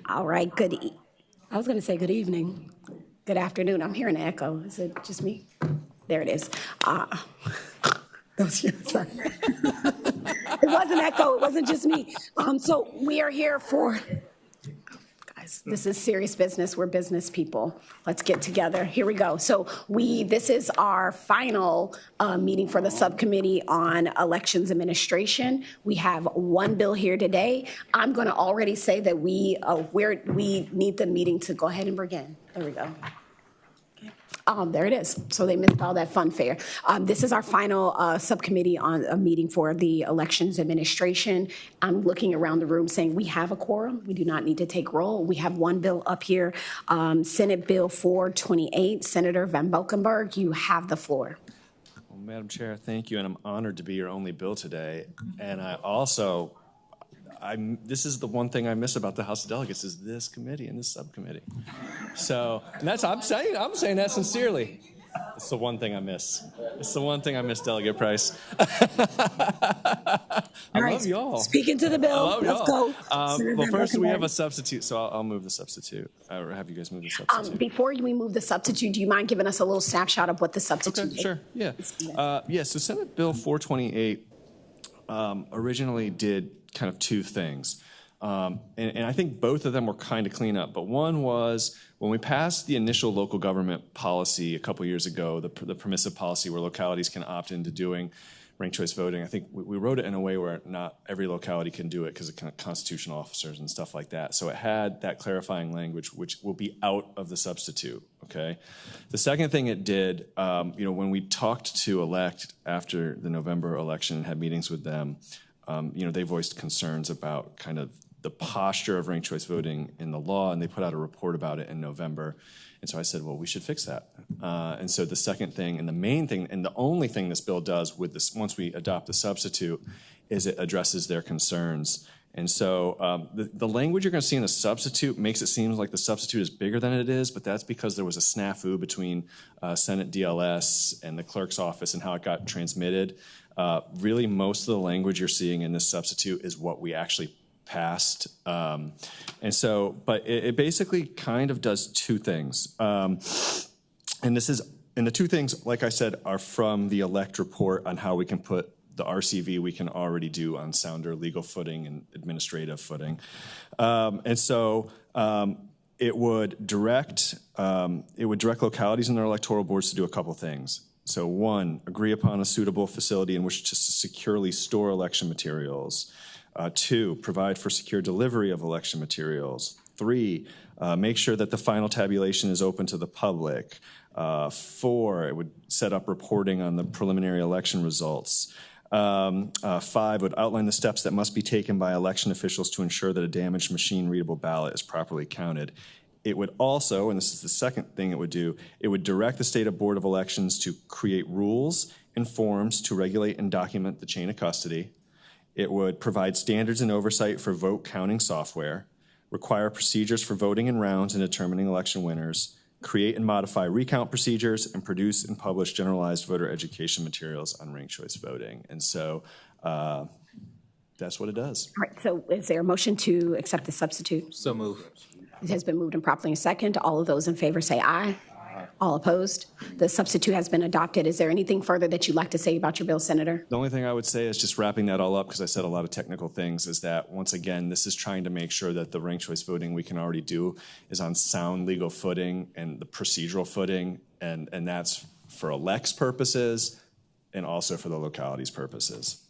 All right, I was going to say good evening, good afternoon. I'm hearing an echo. Is it just me? There it is. Sorry. It was an echo. It wasn't just me. So we are here for, guys, this is serious business. We're business people. Let's get together. Here we go. So this is our final meeting for the subcommittee on elections administration. We have one bill here today. I'm going to already say that we need the meeting to go ahead and begin. There we go. There it is. So they missed all that funfair. This is our final subcommittee on a meeting for the elections administration. I'm looking around the room saying we have a quorum. We do not need to take roll. We have one bill up here, Senate Bill 428. Senator Van Valkenburg, you have the floor. Well, Madam Chair, thank you, and I'm honored to be your only bill today. And this is the one thing I miss about the House of Delegates is this committee and this subcommittee. So, and I'm saying that sincerely. It's the one thing I miss. It's the one thing I miss, Delegate Price. I love y'all. Speaking to the bill. Let's go. Well, first we have a substitute, so I'll move the substitute. Or have you guys move the substitute? Before we move the substitute, do you mind giving us a little snapshot of what the substitute is? Sure. Yeah. So Senate Bill 428 originally did kind of two things. And I think both of them were kind of clean up. But one was when we passed the initial local government policy a couple years ago, the permissive policy where localities can opt into doing ranked choice voting. I think we wrote it in a way where not every locality can do it because of kind of constitutional officers and stuff like that. So it had that clarifying language, which will be out of the substitute. Okay. The second thing it did, when we talked to elect after the November election and had meetings with them, they voiced concerns about kind of the posture of ranked choice voting in the law, and they put out a report about it in November. And so I said, well, we should fix that. And so the second thing and the main thing and the only thing this bill does with this, once we adopt the substitute, is it addresses their concerns. And so the language you're going to see in the substitute makes it seem like the substitute is bigger than it is, but that's because there was a snafu between Senate DLS and the clerk's office and how it got transmitted. Really, most of the language you're seeing in this substitute is what we actually passed. But it basically kind of does two things. And the two things, like I said, are from the elect report on how we can put the RCV we can already do on sounder legal footing and administrative footing. It would direct localities and their electoral boards to do a couple things. So 1, agree upon a suitable facility in which to securely store election materials. 2, provide for secure delivery of election materials. 3, make sure that the final tabulation is open to the public. 4, it would set up reporting on the preliminary election results. 5 would outline the steps that must be taken by election officials to ensure that a damaged machine-readable ballot is properly counted. It would also, and this is the second thing it would do, it would direct the State Board of Elections to create rules and forms to regulate and document the chain of custody. It would provide standards and oversight for vote counting software, require procedures for voting in rounds and determining election winners, create and modify recount procedures, and produce and publish generalized voter education materials on ranked choice voting. And so that's what it does. All right, so is there a motion to accept the substitute? So move. It has been moved and properly second. All of those in favor say aye. Aye. All opposed? The substitute has been adopted. Is there anything further that you'd like to say about your bill, Senator? The only thing I would say is just wrapping that all up, because I said a lot of technical things, is that, once again, this is trying to make sure that the ranked choice voting we can already do is on sound legal footing and the procedural footing, and that's for elects purposes and also for the localities' purposes.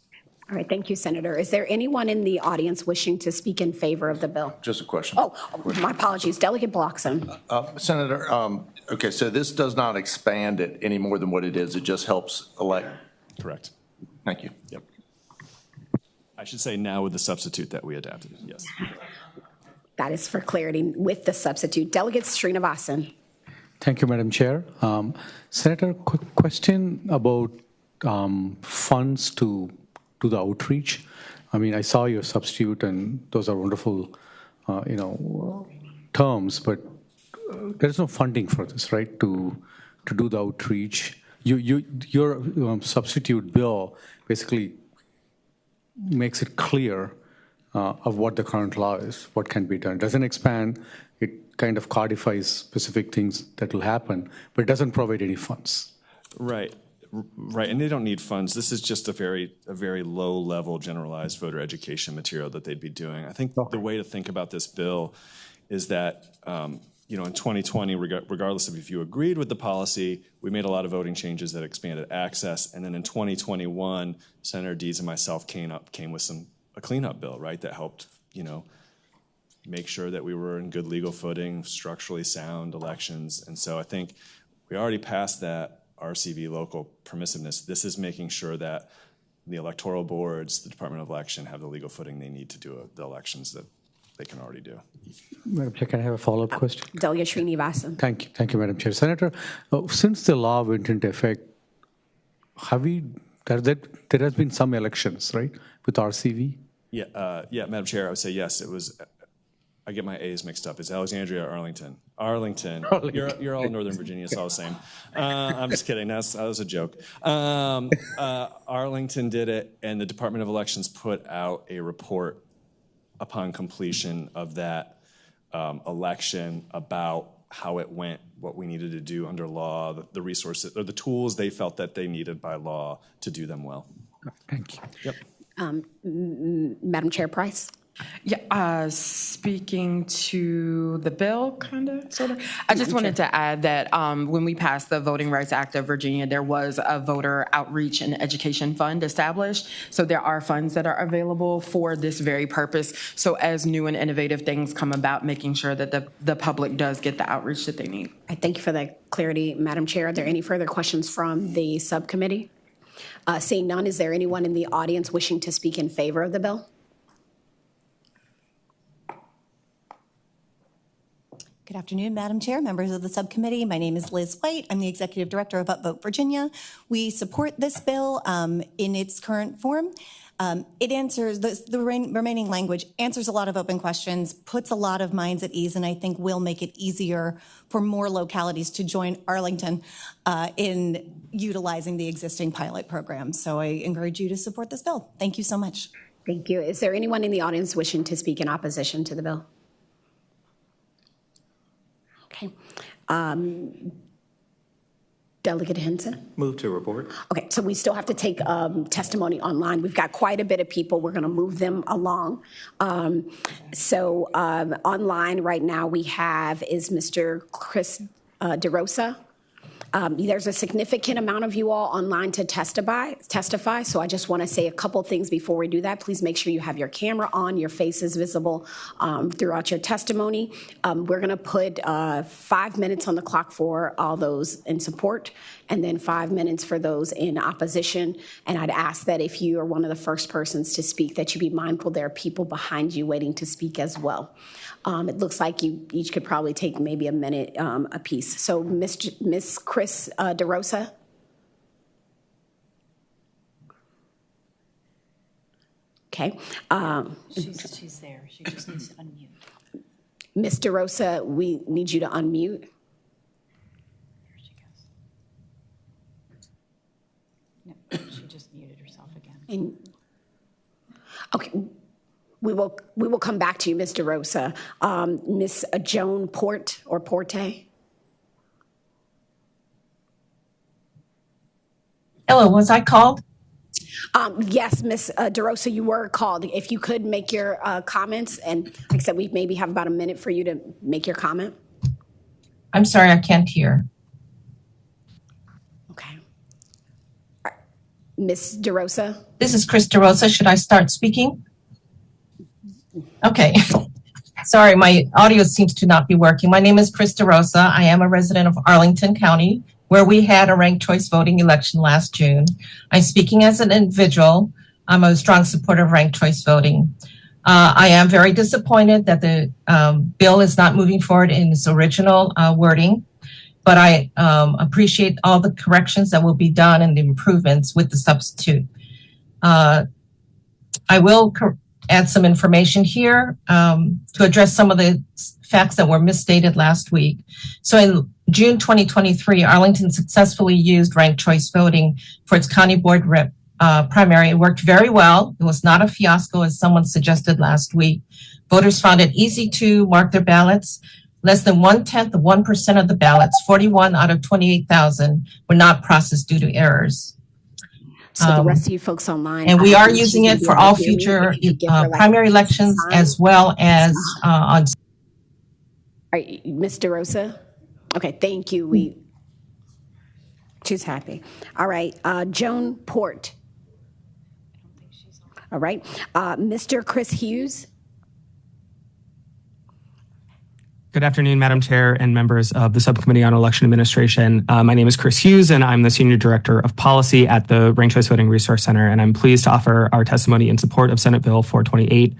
All right, thank you, Senator. Is there anyone in the audience wishing to speak in favor of the bill? Just a question. Oh, my apologies. Delegate Bloxham. Senator, okay, so this does not expand it any more than what it is. It just helps elect. Correct. Thank you. Yep. I should say now with the substitute that we adapted. Yes. That is for clarity with the substitute. Delegate Srinivasan. Thank you, Madam Chair. Senator, quick question about funds to the outreach. I mean, I saw your substitute, and those are wonderful, terms, but there's no funding for this, right? To do the outreach. Your substitute bill basically makes it clear of what the current law is, what can be done. It doesn't expand. It kind of codifies specific things that will happen, but it doesn't provide any funds. Right. Right, and they don't need funds. This is just a very low-level generalized voter education material that they'd be doing. I think the way to think about this bill is that, in 2020, regardless of if you agreed with the policy, we made a lot of voting changes that expanded access, and then in 2021, Senator Deeds and myself came with a cleanup bill, right, that helped, make sure that we were in good legal footing, structurally sound elections, and so I think we already passed that RCV local permissiveness. This is making sure that the electoral boards, the Department of Election, have the legal footing they need to do the elections that they can already do. Madam Chair, can I have a follow-up question? Delegate Srinivasan. Thank you, Madam Chair. Senator, since the law went into effect, there has been some elections, right, with RCV? Yeah, Madam Chair, I would say yes. It was. I get my A's mixed up. It's Alexandria or Arlington? Arlington. You're all Northern Virginia. It's all the same. I'm just kidding. That was a joke. Arlington did it, and the Department of Elections put out a report upon completion of that election about how it went, what we needed to do under law, the resources or the tools they felt that they needed by law to do them well. Thank you. Yep. Madam Chair Price. Yeah, speaking to the bill, kind of, sort of. I just wanted to add that when we passed the Voting Rights Act of Virginia, there was a voter outreach and education fund established. So there are funds that are available for this very purpose. So as new and innovative things come about, making sure that the public does get the outreach that they need. I thank you for that clarity, Madam Chair. Are there any further questions from the subcommittee? Seeing none, is there anyone in the audience wishing to speak in favor of the bill? Good afternoon, Madam Chair, members of the subcommittee. My name is Liz White. I'm the Executive Director of Upvote Virginia. We support this bill in its current form. It answers, the remaining language answers a lot of open questions, puts a lot of minds at ease, and I think will make it easier for more localities to join Arlington in utilizing the existing pilot program. So I encourage you to support this bill. Thank you so much. Thank you. Is there anyone in the audience wishing to speak in opposition to the bill? Okay. Delegate Henson? Move to report. Okay, so we still have to take testimony online. We've got quite a bit of people. We're going to move them along. Online right now we have is Mr. Chris DeRosa. There's a significant amount of you all online to testify, so I just want to say a couple things before we do that. Please make sure you have your camera on, your face is visible throughout your testimony. We're going to put 5 minutes on the clock for all those in support, and then 5 minutes for those in opposition. And I'd ask that if you are one of the first persons to speak, that you be mindful there are people behind you waiting to speak as well. It looks like you each could probably take maybe a minute apiece. So, Miss Chris DeRosa. Okay. She's there. She just needs to unmute. Ms. DeRosa, we need you to unmute. There she goes. No, she just muted herself again. Okay. We will come back to you, Ms. DeRosa. Ms. Joan Porte. Hello, was I called? Yes, Ms. DeRosa, you were called. If you could make your comments, and like I said, we maybe have about a minute for you to make your comment. I'm sorry, I can't hear. Okay. Ms. DeRosa? This is Chris DeRosa. Should I start speaking? Okay. Sorry, my audio seems to not be working. My name is Chris DeRosa. I am a resident of Arlington County, where we had a ranked choice voting election last June. I'm speaking as an individual. I'm a strong supporter of ranked choice voting. I am very disappointed that the bill is not moving forward in its original wording, but I appreciate all the corrections that will be done and the improvements with the substitute. I will add some information here to address some of the facts that were misstated last week. So in June 2023, Arlington successfully used ranked choice voting for its county board primary. It worked very well. It was not a fiasco, as someone suggested last week. Voters found it easy to mark their ballots. Less than 0.1% of the ballots, 41 out of 28,000, were not processed due to errers. So the rest of you folks online. And we I are think she's using gonna it be for able to all hear me, future if you could give her, like, primary a elections sign. as well as on. All right, Ms. DeRosa? Okay, thank you. She's happy. All right, Joan Port. All right, Mr. Chris Hughes? Good afternoon, Madam Chair and members of the Subcommittee on Election Administration. My name is Chris Hughes, and I'm the Senior Director of Policy at the Ranked Choice Voting Resource Center, and I'm pleased to offer our testimony in support of Senate Bill 428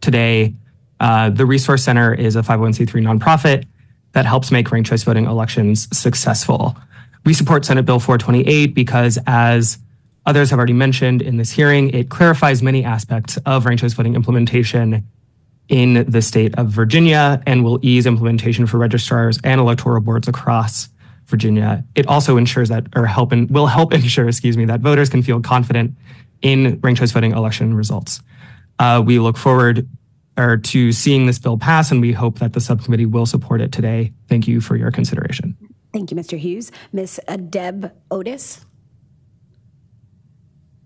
today. The Resource Center is a 501c3 nonprofit that helps make ranked choice voting elections successful. We support Senate Bill 428 because, as others have already mentioned in this hearing, it clarifies many aspects of ranked choice voting implementation in the state of Virginia and will ease implementation for registrars and electoral boards across Virginia. It also ensures that, will help ensure, that voters can feel confident in ranked choice voting election results. We look forward to seeing this bill pass, and we hope that the subcommittee will support it today. Thank you for your consideration. Thank you, Mr. Hughes. Ms. Deb Otis?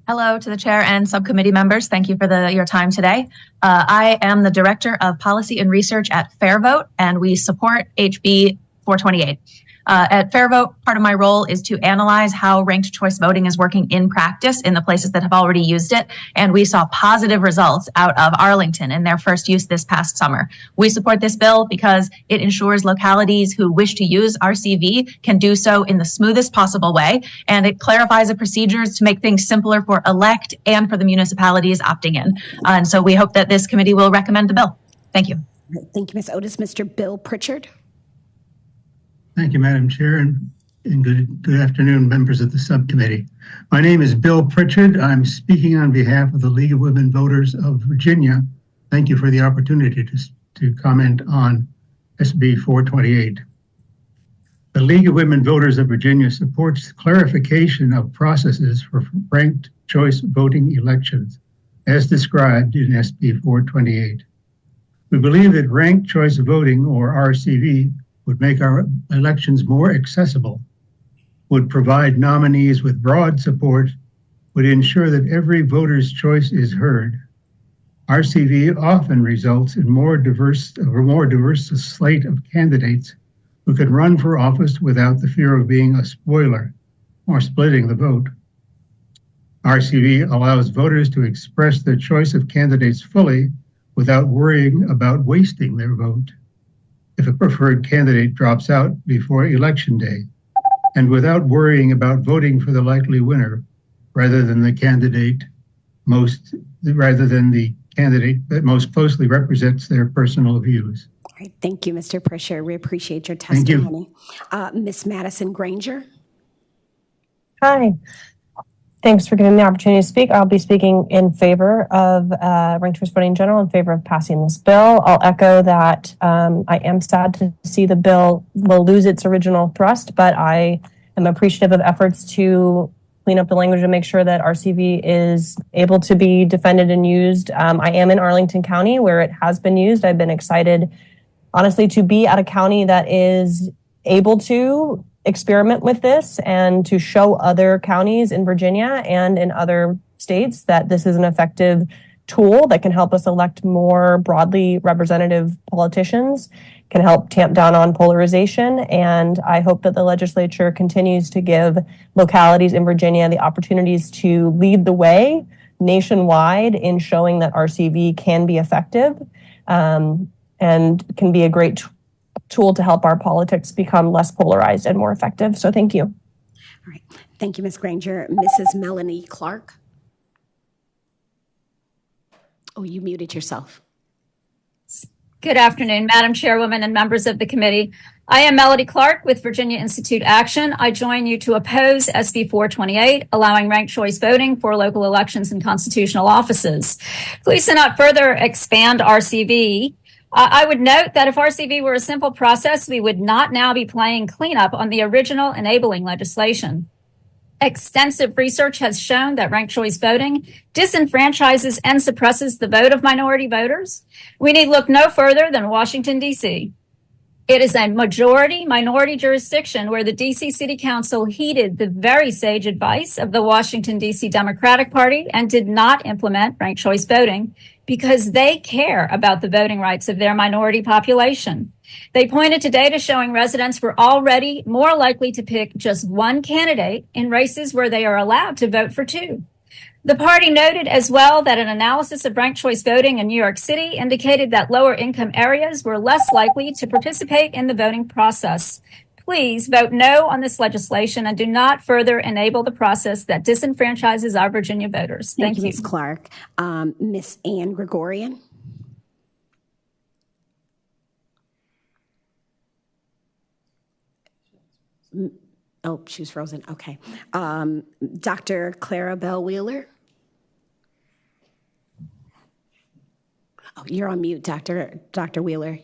Hello to the chair and subcommittee members. Thank you for your time today. I am the Director of Policy and Research at FairVote, and we support HB 428. At FairVote, part of my role is to analyze how ranked choice voting is working in practice in the places that have already used it, and we saw positive results out of Arlington in their first use this past summer. We support this bill because it ensures localities who wish to use RCV can do so in the smoothest possible way, and it clarifies the procedures to make things simpler for elect and for the municipalities opting in. And so we hope that this committee will recommend the bill. Thank you. Thank you, Ms. Otis. Mr. Bill Pritchard? Thank you, Madam Chair, and good afternoon, members of the subcommittee. My name is Bill Pritchard. I'm speaking on behalf of the League of Women Voters of Virginia. Thank you for the opportunity to comment on SB 428. The League of Women Voters of Virginia supports clarification of processes for ranked choice voting elections, as described in SB 428. We believe that ranked choice voting, or RCV, would make our elections more accessible, would provide nominees with broad support, would ensure that every voter's choice is heard. RCV often results in a more diverse slate of candidates who can run for office without the fear of being a spoiler or splitting the vote. RCV allows voters to express their choice of candidates fully without worrying about wasting their vote if a preferred candidate drops out before Election Day, and without worrying about voting for the likely winner rather than the candidate that most closely represents their personal views. All right, thank you, Mr. Pritchard. We appreciate your testimony. Ms. Madison Granger? Hi. Thanks for giving me the opportunity to speak. I'll be speaking in favor of ranked choice voting in general, in favor of passing this bill. I'll echo that I am sad to see the bill will lose its original thrust, but I am appreciative of efforts to clean up the language and make sure that RCV is able to be defended and used. I am in Arlington County where it has been used. I've been excited, honestly, to be at a county that is able to experiment with this and to show other counties in Virginia and in other states that this is an effective tool that can help us elect more broadly representative politicians, can help tamp down on polarization. And I hope that the legislature continues to give localities in Virginia the opportunities to lead the way nationwide in showing that RCV can be effective and can be a great tool to help our politics become less polarized and more effective. So thank you. All right. Thank you, Ms. Granger. Mrs. Melanie Clark? Oh, you muted yourself. Good afternoon, Madam Chairwoman and members of the committee. I am Melody Clark with Virginia Institute Action. I join you to oppose SB 428, allowing ranked choice voting for local elections and constitutional offices. Please do not further expand RCV. I would note that if RCV were a simple process, we would not now be playing cleanup on the original enabling legislation. Extensive research has shown that ranked choice voting disenfranchises and suppresses the vote of minority voters. We need look no further than Washington, D.C. It is a majority-minority jurisdiction where the D.C. City Council heeded the very sage advice of the Washington, D.C. Democratic Party and did not implement ranked choice voting because they care about the voting rights of their minority population. They pointed to data showing residents were already more likely to pick just one candidate in races where they are allowed to vote for two. The party noted as well that an analysis of ranked choice voting in New York City indicated that lower income areas were less likely to participate in the voting process. Please vote no on this legislation and do not further enable the process that disenfranchises our Virginia voters. Thank you. Ms. Clark. Ms. Ann Gregorian. Oh, she was frozen. Okay. Dr. Clara Bell Wheeler. Oh, you're on mute, Dr. Wheeler.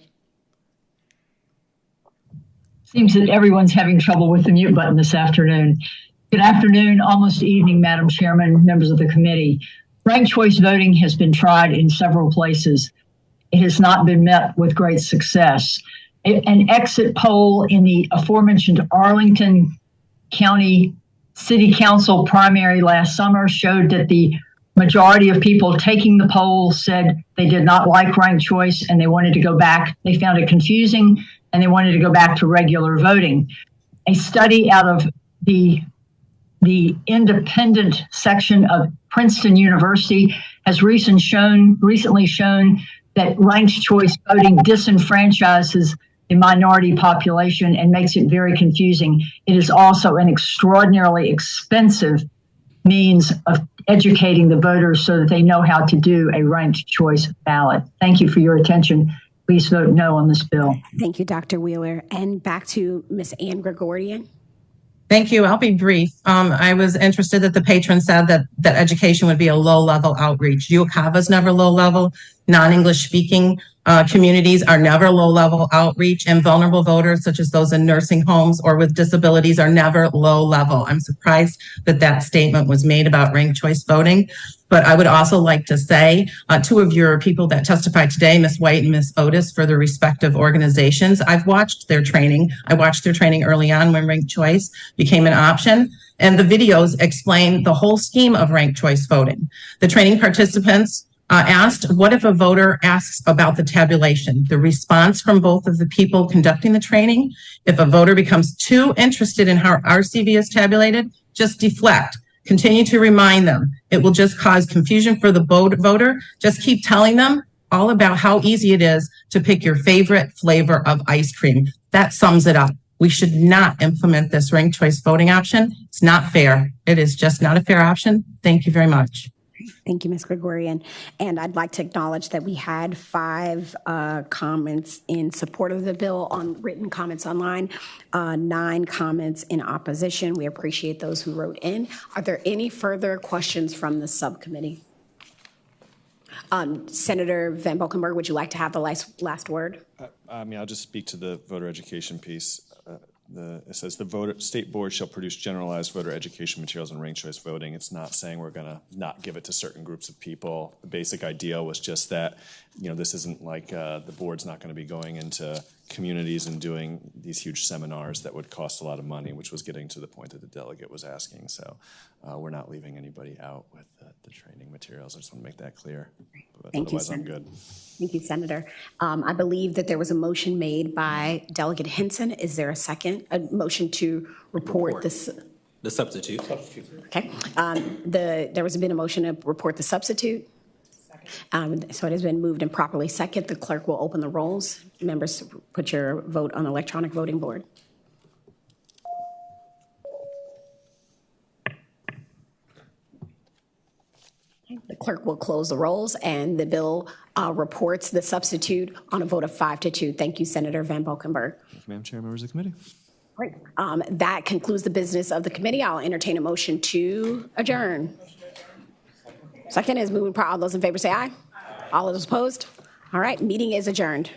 Seems that everyone's having trouble with the mute button this afternoon. Good afternoon, almost evening, Madam Chairman, members of the committee. Ranked choice voting has been tried in several places. It has not been met with great success. An exit poll in the aforementioned Arlington County City Council primary last summer showed that the majority of people taking the poll said they did not like ranked choice and they wanted to go back. They found it confusing and they wanted to go back to regular voting. A study out of the independent section of Princeton University has recently shown that ranked choice voting disenfranchises the minority population and makes it very confusing. It is also an extraordinarily expensive means of educating the voters so that they know how to do a ranked choice ballot. Thank you for your attention. Please vote no on this bill. Thank you, Dr. Wheeler. And back to Ms. Ann Gregorian. Thank you. I'll be brief. I was interested that the patron said that education would be a low-level outreach. UCAVA's never low-level. Non-English speaking communities are never low-level outreach, and vulnerable voters, such as those in nursing homes or with disabilities, are never low-level. I'm surprised that statement was made about ranked choice voting. But I would also like to say, two of your people that testified today, Ms. White and Ms. Otis, for their respective organizations, I've watched their training. I watched their training early on when ranked choice became an option. And the videos explain the whole scheme of ranked choice voting. The training participants asked, what if a voter asks about the tabulation? The response from both of the people conducting the training, if a voter becomes too interested in how RCV is tabulated, just deflect. Continue to remind them. It will just cause confusion for the voter. Just keep telling them all about how easy it is to pick your favorite flavor of ice cream. That sums it up. We should not implement this ranked choice voting option. It's not fair. It is just not a fair option. Thank you very much. Thank you, Ms. Gregorian. And I'd like to acknowledge that we had 5 comments in support of the bill on written comments online, 9 comments in opposition. We appreciate those who wrote in. Are there any further questions from the subcommittee? Senator Van Valkenburg, would you like to have the last word? I'll just speak to the voter education piece. It says the state board shall produce generalized voter education materials on ranked choice voting. It's not saying we're going to not give it to certain groups of people. The basic idea was just that, this isn't like the board's not going to be going into communities and doing these huge seminars that would cost a lot of money, which was getting to the point that the delegate was asking. So we're not leaving anybody out with the training materials. I just want to make that clear. But Thank otherwise, you, I'm good. Thank you, Senator. I believe that there was a motion made by Delegate Hinson. Is there a second? A motion to report this? The substitute. Okay. There has been a motion to report the substitute. So it has been moved and properly second. The clerk will open the rolls. Members, put your vote on the electronic voting board. The clerk will close the rolls, and the bill reports the substitute on a vote of 5-2. Thank you, Senator Van Valkenburg. Madam Chair, members of the committee. Great. That concludes the business of the committee. I'll entertain a motion to adjourn. Second is moving. All those in favor say aye. All those opposed? All right, meeting is adjourned.